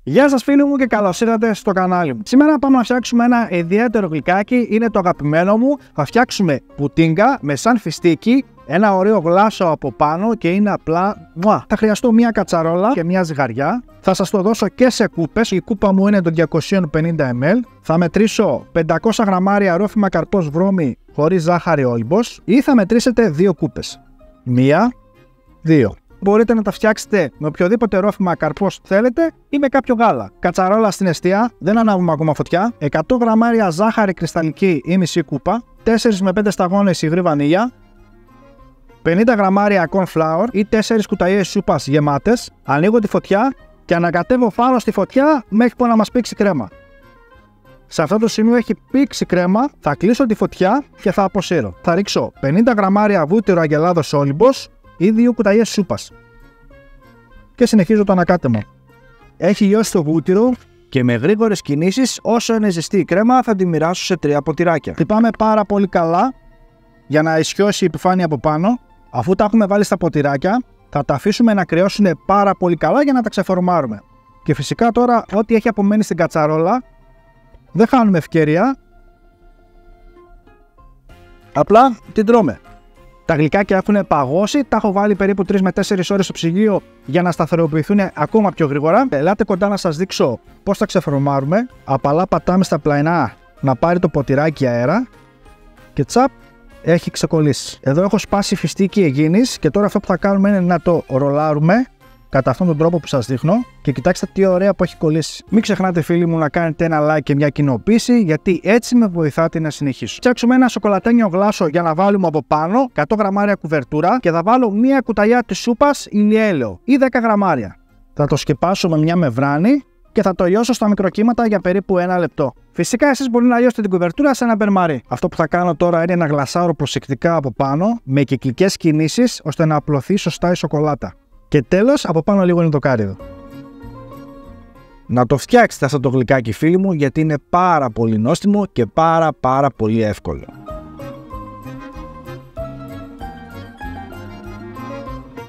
Γεια σας φίλοι μου και καλώς ήρθατε στο κανάλι μου. Σήμερα πάμε να φτιάξουμε ένα ιδιαίτερο γλυκάκι, είναι το αγαπημένο μου. Θα φτιάξουμε πουτίνγκα με σαν φιστίκι, ένα ωραίο γλάσο από πάνω και είναι απλά μουά. Θα χρειαστώ μια κατσαρόλα και μια ζυγαριά. Θα σας το δώσω και σε κούπες, η κούπα μου είναι το 250 ml. Θα μετρήσω 500 γραμμάρια ρόφημα καρπός βρώμη χωρίς ζάχαρη όλυμπος ή θα μετρήσετε 2 κούπες. 1, 2. Μπορείτε να τα φτιάξετε με οποιοδήποτε ρόφημα καρπός θέλετε ή με κάποιο γάλα. Κατσαρόλα στην εστία, δεν ανάβουμε ακόμα φωτιά. 100 γραμμάρια ζάχαρη κρυσταλλική ή μισή κούπα. 4 με 5 σταγόνες υγρή βανίλια. 50 γραμμάρια corn flour ή 4 κουταλιές σούπας γεμάτες. Ανοίγω τη φωτιά και ανακατεύω πάνω στη φωτιά μέχρι που να μας πήξει κρέμα. Σε αυτό το σημείο έχει πήξει κρέμα, θα κλείσω τη φωτιά και θα αποσύρω. Θα ρίξω 50 γραμμάρια βούτυρο αγελάδος όλυμπος ή 2 κουταλιές σούπας. Και συνεχίζω το ανακάτεμα. Έχει λιώσει το βούτυρο και με γρήγορες κινήσεις, όσο είναι ζεστή η κρέμα, θα τη μοιράσω σε 3 ποτηράκια. Χτυπάμε πάρα πολύ καλά για να ισιώσει η επιφάνεια από πάνω. Αφού τα έχουμε βάλει στα ποτηράκια, θα τα αφήσουμε να κρυώσουν πάρα πολύ καλά για να τα ξεφορμάρουμε. Και φυσικά τώρα, ό,τι έχει απομένει στην κατσαρόλα, δεν χάνουμε ευκαιρία. Απλά την τρώμε. Τα γλυκάκια έχουν παγώσει, τα έχω βάλει περίπου 3 με 4 ώρες στο ψυγείο για να σταθεροποιηθούν ακόμα πιο γρήγορα. Ελάτε κοντά να σας δείξω πώς τα ξεφορμάρουμε. Απαλά πατάμε στα πλαϊνά να πάρει το ποτηράκι αέρα και τσαπ, έχει ξεκολλήσει. Εδώ έχω σπάσει φιστίκι αιγίνης και τώρα αυτό που θα κάνουμε είναι να το ρολάρουμε κατά αυτόν τον τρόπο που σας δείχνω και κοιτάξτε τι ωραία που έχει κολλήσει. Μην ξεχνάτε φίλοι μου να κάνετε ένα like και μια κοινοποίηση γιατί έτσι με βοηθάτε να συνεχίσω. Φτιάξουμε ένα σοκολατένιο γλάσο για να βάλουμε από πάνω 100 γραμμάρια κουβερτούρα και θα βάλω μια κουταλιά της σούπας ηλιέλαιο ή 10 γραμμάρια. Θα το σκεπάσω με μια μεμβράνη και θα το λιώσω στα μικροκύματα για περίπου 1 λεπτό. Φυσικά εσείς μπορεί να λιώσετε την κουβερτούρα σε ένα μπερμαρί. Αυτό που θα κάνω τώρα είναι να γλασάρω προσεκτικά από πάνω με κυκλικές κινήσεις ώστε να απλωθεί σωστά η σοκολάτα. Και τέλος, από πάνω λίγο είναι το κάριδο. Να το φτιάξετε αυτό το γλυκάκι φίλοι μου γιατί είναι πάρα πολύ νόστιμο και πάρα πολύ εύκολο.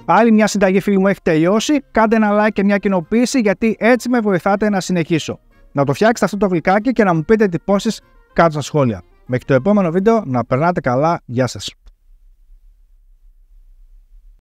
Άλλη μια συνταγή φίλοι μου έχει τελειώσει, κάντε ένα like και μια κοινοποίηση γιατί έτσι με βοηθάτε να συνεχίσω. Να το φτιάξετε αυτό το γλυκάκι και να μου πείτε εντυπώσεις κάτω στα σχόλια. Μέχρι το επόμενο βίντεο να περνάτε καλά, γεια σας.